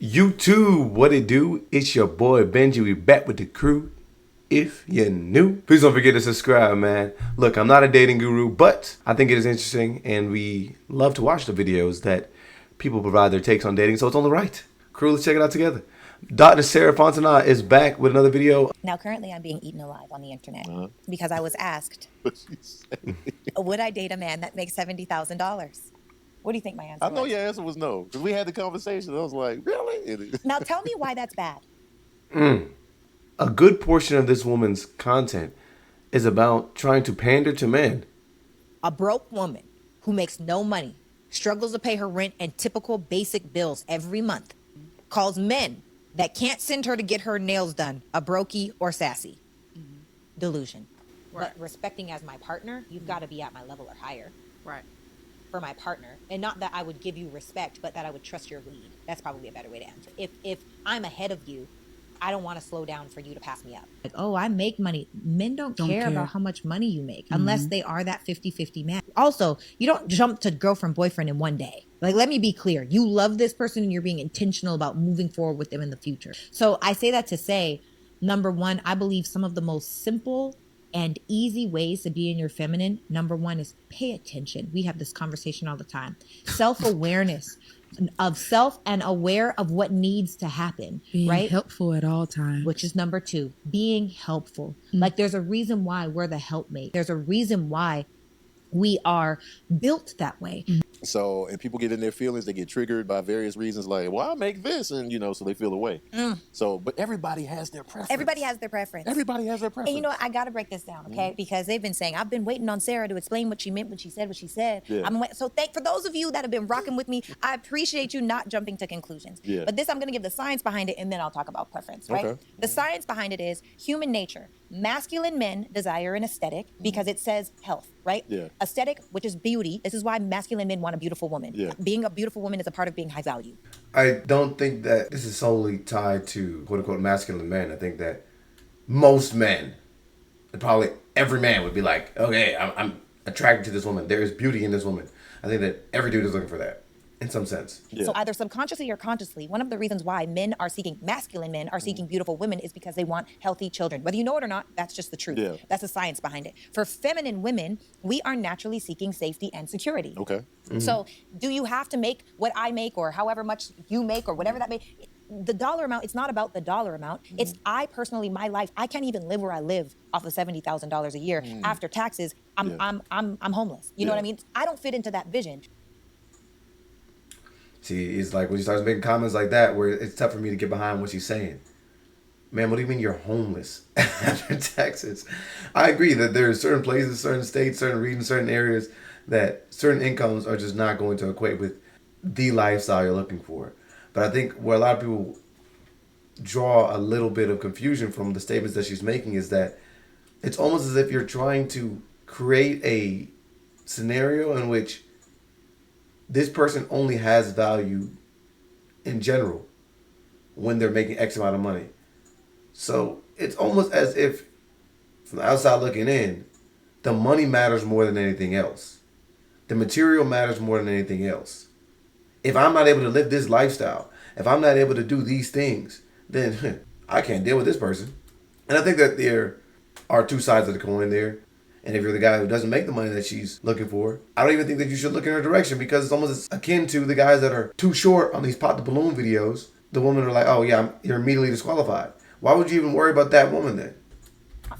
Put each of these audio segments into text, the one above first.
YouTube, what it do? It's your boy Benji. We back with the crew. If you're new, please don't forget to subscribe, man. Look, I'm not a dating guru, but I think it is interesting, and we love to watch the videos that people provide their takes on dating, so it's only right. Crew, let's check it out together. Dr. Sarah FONTENOT is back with another video. Now, currently, I'm being eaten alive on the internet because I was asked, would I date a man that makes $70,000? What do you think my answer was? I know your answer was no, because we had the conversation. I was like, really? Now, tell me why that's bad. A good portion of this woman's content is about trying to pander to men. A broke woman who makes no money, struggles to pay her rent and typical basic bills every month, calls men that can't send her to get her nails done a brokey or sassy. Delusion. Right. But respecting as my partner, you've got to be at my level or higher. Right. For my partner, and not that I would give you respect, but that I would trust your lead. That's probably a better way to answer. If I'm ahead of you, I don't want to slow down for you to pass me up. Like, oh, I make money. Men don't care about how much money you make unless they are that 50-50 man. Also, you don't jump to girlfriend, boyfriend in one day. Like, let me be clear. You love this person and you're being intentional about moving forward with them in the future. So I say that to say, number one, I believe some of the most simple and easy ways to be in your feminine, number one, is pay attention. We have this conversation all the time. Self-awareness of self and aware of what needs to happen. Being right? helpful at all times. Which is number two, being helpful. Like, there's a reason why we're the helpmate. There's a reason why we are built that way. So, and people get in their feelings, they get triggered by various reasons, like, well, I make this, and, so they feel away. So, but everybody has their preference. Everybody has their preference. Everybody has their preference. And you know what? I got to break this down, okay? Because they've been saying, I've been waiting on Sarah to explain what she meant when she said what she said. Yeah. So for those of you that have been rocking with me, I appreciate you not jumping to conclusions. Yeah. But this, I'm going to give the science behind it, and then I'll talk about preference, right? Okay. The science behind it is human nature. Masculine men desire an aesthetic because it says health, right? Yeah. Aesthetic, which is beauty. This is why masculine men want a beautiful woman. Yeah. Being a beautiful woman is a part of being high value. I don't think that this is solely tied to quote-unquote masculine men. I think that most men, and probably every man, would be like, okay, I'm attracted to this woman. There is beauty in this woman. I think that every dude is looking for that in some sense. Yeah. So either subconsciously or consciously, one of the reasons why masculine men are seeking beautiful women is because they want healthy children. Whether you know it or not, that's just the truth. Yeah. That's the science behind it. For feminine women, we are naturally seeking safety and security. Okay. So do you have to make what I make or however much you make or whatever that may, the dollar amount, it's not about the dollar amount. It's I personally, my life, I can't even live where I live off of $70,000 a year. After taxes, I'm homeless. You know what I mean? I don't fit into that vision. See, it's like when she starts making comments like that, where it's tough for me to get behind what she's saying. Man, what do you mean you're homeless after Texas? I agree that there are certain places, certain states, certain regions, certain areas that certain incomes are just not going to equate with the lifestyle you're looking for. But I think where a lot of people draw a little bit of confusion from the statements that she's making is that it's almost as if you're trying to create a scenario in which this person only has value in general when they're making X amount of money. So it's almost as if, from the outside looking in, the money matters more than anything else. The material matters more than anything else. If I'm not able to live this lifestyle, if I'm not able to do these things, then I can't deal with this person. And I think that there are two sides of the coin there. And if you're the guy who doesn't make the money that she's looking for, I don't even think that you should look in her direction, because it's almost akin to the guys that are too short on these pop the balloon videos. The women are like, oh yeah, you're immediately disqualified. Why would you even worry about that woman then?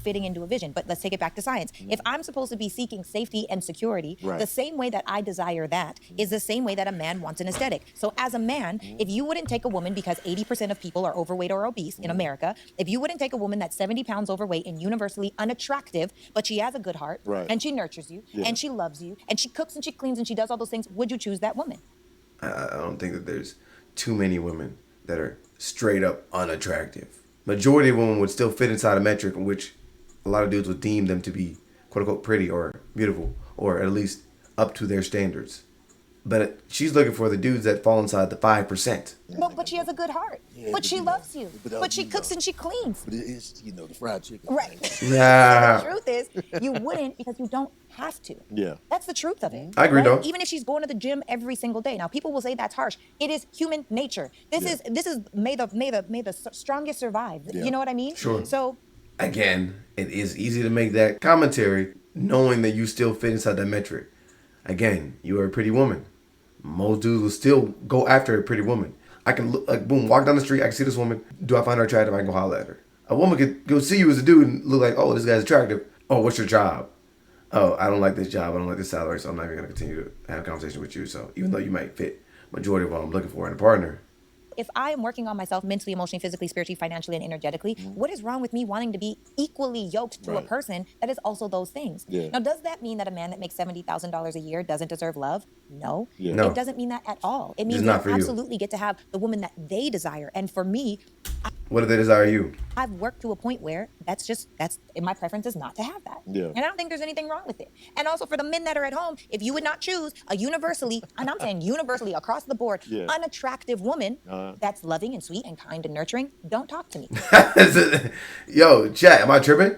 Fitting into a vision, but let's take it back to science. If I'm supposed to be seeking safety and security, the same way that I desire that is the same way that a man wants an aesthetic. So as a man, if you wouldn't take a woman, because 80% of people are overweight or obese in America, if you wouldn't take a woman that's 70 pounds overweight and universally unattractive, but she has a good heart and she nurtures you and she loves you and she cooks and she cleans and she does all those things, would you choose that woman? I don't think that there's too many women that are straight up unattractive. Majority of women would still fit inside a metric in which a lot of dudes would deem them to be quote unquote pretty or beautiful, or at least up to their standards. But she's looking for the dudes that fall inside the 5%. But she has a good heart. Yeah, but she loves you. But she cooks and she cleans. But it's, the fried chicken. Right. Nah. So the truth is, you wouldn't because you don't have to. Yeah. That's the truth of it. I agree, though. Even if she's going to the gym every single day. Now, people will say that's harsh. It is human nature. This is may the strongest survive. Yeah. You know what I mean? Sure. So Again, it is easy to make that commentary knowing that you still fit inside that metric. Again, you are a pretty woman. Most dudes will still go after a pretty woman. I can look, like, boom, walk down the street. I can see this woman. Do I find her attractive? I can go holler at her. A woman could go see you as a dude and look like, oh, this guy's attractive. Oh, what's your job? Oh, I don't like this job. I don't like this salary, so I'm not even going to continue to have a conversation with you. So even though you might fit majority of what I'm looking for in a partner. if I am working on myself mentally, emotionally, physically, spiritually, financially, and energetically, what is wrong with me wanting to be equally yoked to a person that is also those things? Yeah. Now, does that mean that a man that makes $70,000 a year doesn't deserve love? No. Yeah. No. It doesn't mean that at all. It means It's not they for you. absolutely get to have the woman that they desire. And for me, What do they desire you? I've worked to a point where that's my preference is not to have that. Yeah. And I don't think there's anything wrong with it. And also for the men that are at home, if you would not choose a universally, and I'm saying universally across the board, Yeah. unattractive woman that's loving and sweet and kind and nurturing, don't talk to me. Yo, chat, am I tripping?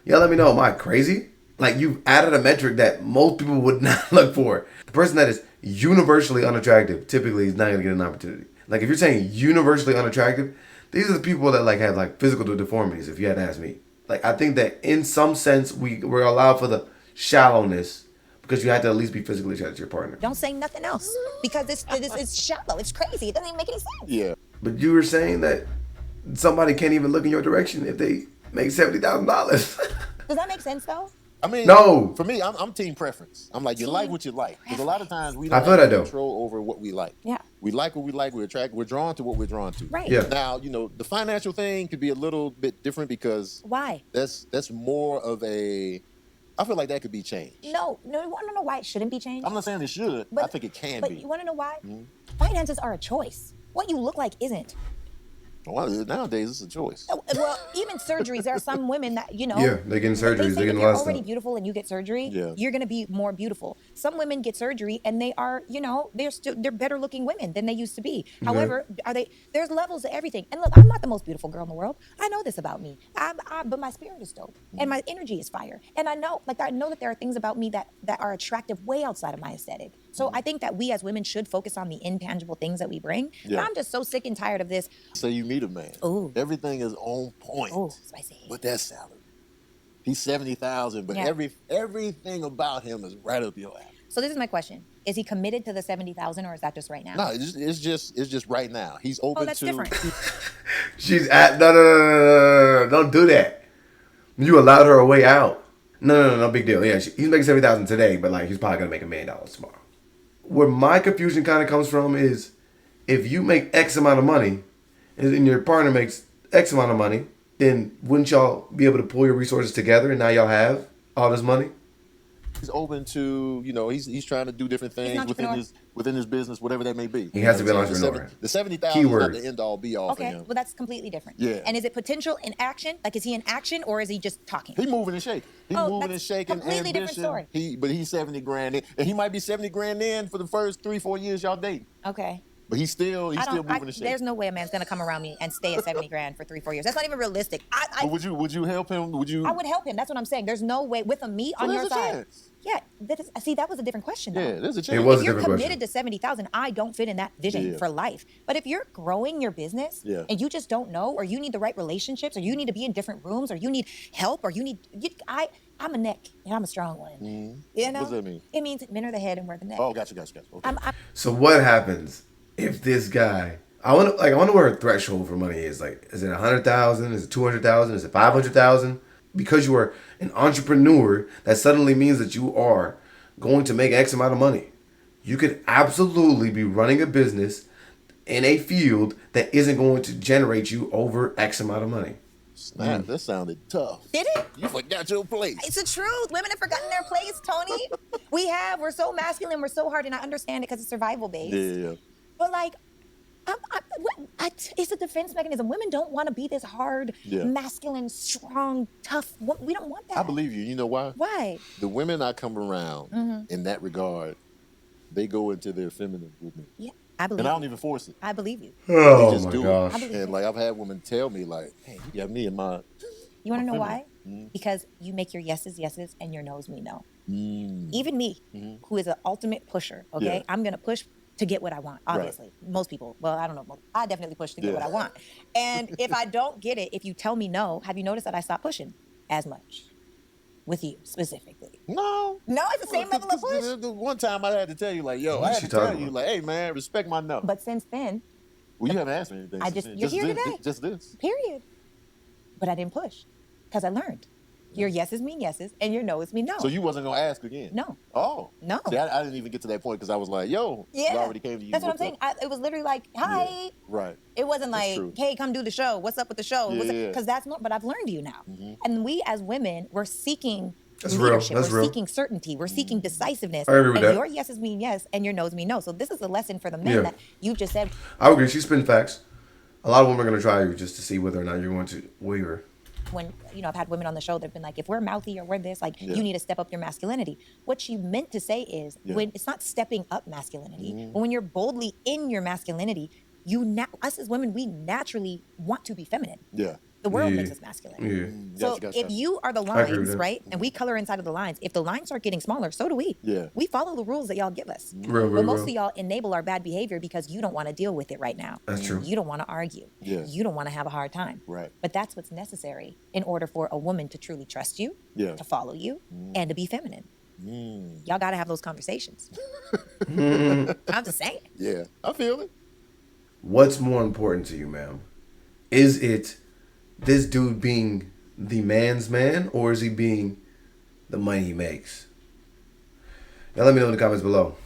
Y'all let me know, am I crazy? Like, you've added a metric that most people would not look for. The person that is universally unattractive typically is not going to get an opportunity. Like, if you're saying universally unattractive, these are the people that like have like physical deformities, if you had to ask me. Like, I think that in some sense we're allowed for the shallowness because you have to at least be physically attracted to your partner. Don't say nothing else because it's shallow. It's crazy. It doesn't even make any sense. Yeah. But you were saying that somebody can't even look in your direction if they make $70,000. Does that make sense though? I mean, No. For me, I'm team preference. I'm like, you like what you like. Because a lot of times we I don't feel have that, though. control over what we like. Yeah. We like what we like. We're drawn to what we're drawn to. Right. Yeah. Now, the financial thing could be a little bit different because Why? that's more of a. I feel like that could be changed. No. You want to know why it shouldn't be changed? I'm not saying it should. I think it can but be. you want to know why? Finances are a choice. What you look like isn't. Well, nowadays it's a choice. Well, even surgeries. There are some women that Yeah, they're getting surgeries. They They're say getting if a you're lot of already stuff. beautiful and you get surgery, Yeah. you're gonna be more beautiful. Some women get surgery and they are, they're better looking women than they used to be. However, there's levels to everything. And look, I'm not the most beautiful girl in the world. I know this about me. But my spirit is dope and my energy is fire. And I know that there are things about me that are attractive way outside of my aesthetic. So I think that we as women should focus on the intangible things that we bring. Yeah. But I'm just so sick and tired of this. Say you meet a man. Ooh. Everything is on point. Oh, spicy. With that salary. He's 70,000, but Yeah. everything about him is right up your alley. So this is my question: is he committed to the 70,000, or is that just right now? No, it's just right now. He's open Oh, that's to. different. She's at no, don't do that. You allowed her a way out. No, big deal. Yeah, he's making $70,000 today, but like he's probably gonna make $1 million tomorrow. Where my confusion kind of comes from is, if you make X amount of money, and your partner makes X amount of money, then wouldn't y'all be able to pull your resources together, and now y'all have all this money? He's open to, he's trying to do different things entrepreneur. within his business, whatever that may be. He has to be an The entrepreneur. The 70,000 is not Keyword. the end all be all for Okay, him. well that's completely different. Yeah. And is it potential in action? Like, is he in action or is he just talking? He moving and shaking. He's Oh, moving and that's shaking. completely different Ambition. But he's 70 grand in, and he might be 70 grand in for the first 3-4 years y'all dating. Okay. But he's still moving and shaking. There's no way a man's gonna come around me and stay at 70 grand for 3-4 years. That's not even realistic. But would you help him? Would you? I would help him. That's what I'm saying. There's no way with a me on there's your a side. chance. Yeah, that was a different question. Though. Yeah, there's a It chance. was If a you're different committed question. to 70,000, I don't fit in that vision Yeah. for life. But if you're growing your business and you just don't know, or you need the right relationships, or you need to be in different rooms, or you need help, or I'm a neck and I'm a strong one. You know? What does that mean? It means men are the head and we're the neck. Oh, gotcha. Okay. I'm So what happens if this guy? I wonder where a threshold for money is. Like, is it 100,000? Is it 200,000? Is it 500,000? Because you are an entrepreneur, that suddenly means that you are going to make X amount of money. You could absolutely be running a business in a field that isn't going to generate you over X amount of money. Snap, that sounded tough. Did it? You forgot your place. It's the truth. Women have forgotten their place, Tony. We're so masculine, we're so hard, and I understand it because it's survival based. Yeah. But like, it's a defense mechanism. Women don't want to be this hard, masculine, strong, tough. We don't want that. I believe you. You know why? Why? The women I come around in that regard, they go into their feminine with me. Yeah, I believe And I don't you. even force it. I believe you. They Oh just my do gosh. I it. believe And it. like I've had women tell me like, "Hey, you got me in my." You want to know feminine. why? Because you make your yeses yeses and your no's me no. Mm. Even me, who is an ultimate pusher, okay? Yeah. I'm going to push to get what I want, obviously. Most people, well, I don't know. I definitely push to get what I want. And if I don't get it, if you tell me no, have you noticed that I stop pushing as much with you specifically? No. No, it's the same level of push. The one time I had to tell you like, yo, What I is had she to tell talking you about? like, hey man, respect my no. But since then, Well, you haven't asked me anything. I since just, then. you're here today. Just this. Period. But I didn't push because I learned. Your yeses mean yeses and your no's mean no. So you wasn't gonna ask again? No. Oh. No. See, I didn't even get to that point because I was like, yo, Yeah. I already came to you. That's what I'm saying. It was literally like, hi. Yeah. Right. It wasn't That's like, true. hey, come do the show. What's up with the show? Yeah. Because that's not, but I've learned you now. And we as women, we're seeking That's real. leadership. That's we're real. seeking certainty. We're seeking decisiveness. I agree with and that. your yeses mean yes and your no's mean no. So this is a lesson for the men Yeah. that you just said. I agree. She's spitting facts. A lot of women are going to try you just to see whether or not you're going to waver. When, I've had women on the show that have been like, if we're mouthy or we're this, like, you need to step up your masculinity. What she meant to say is, when it's not stepping up masculinity, but when you're boldly in your masculinity, us as women, we naturally want to be feminine. Yeah. The world makes us masculine. Yeah. So Gotcha. if you are the agree with lines, that. right, and we color inside of the lines, if the lines start getting smaller, so do we. Yeah. We follow the rules that y'all give us. Real, But real, most real. of y'all enable our bad behavior because you don't want to deal with it right now. That's true. You don't want to argue. Yeah. You don't want to have a hard time. Right. But that's what's necessary in order for a woman to truly trust you, Yeah. to follow you, and to be feminine. Y'all got to have those conversations. I'm just saying. Yeah. I feel it. What's more important to you, ma'am? Is it this dude being the man's man, or is he being the money he makes? Now let me know in the comments below.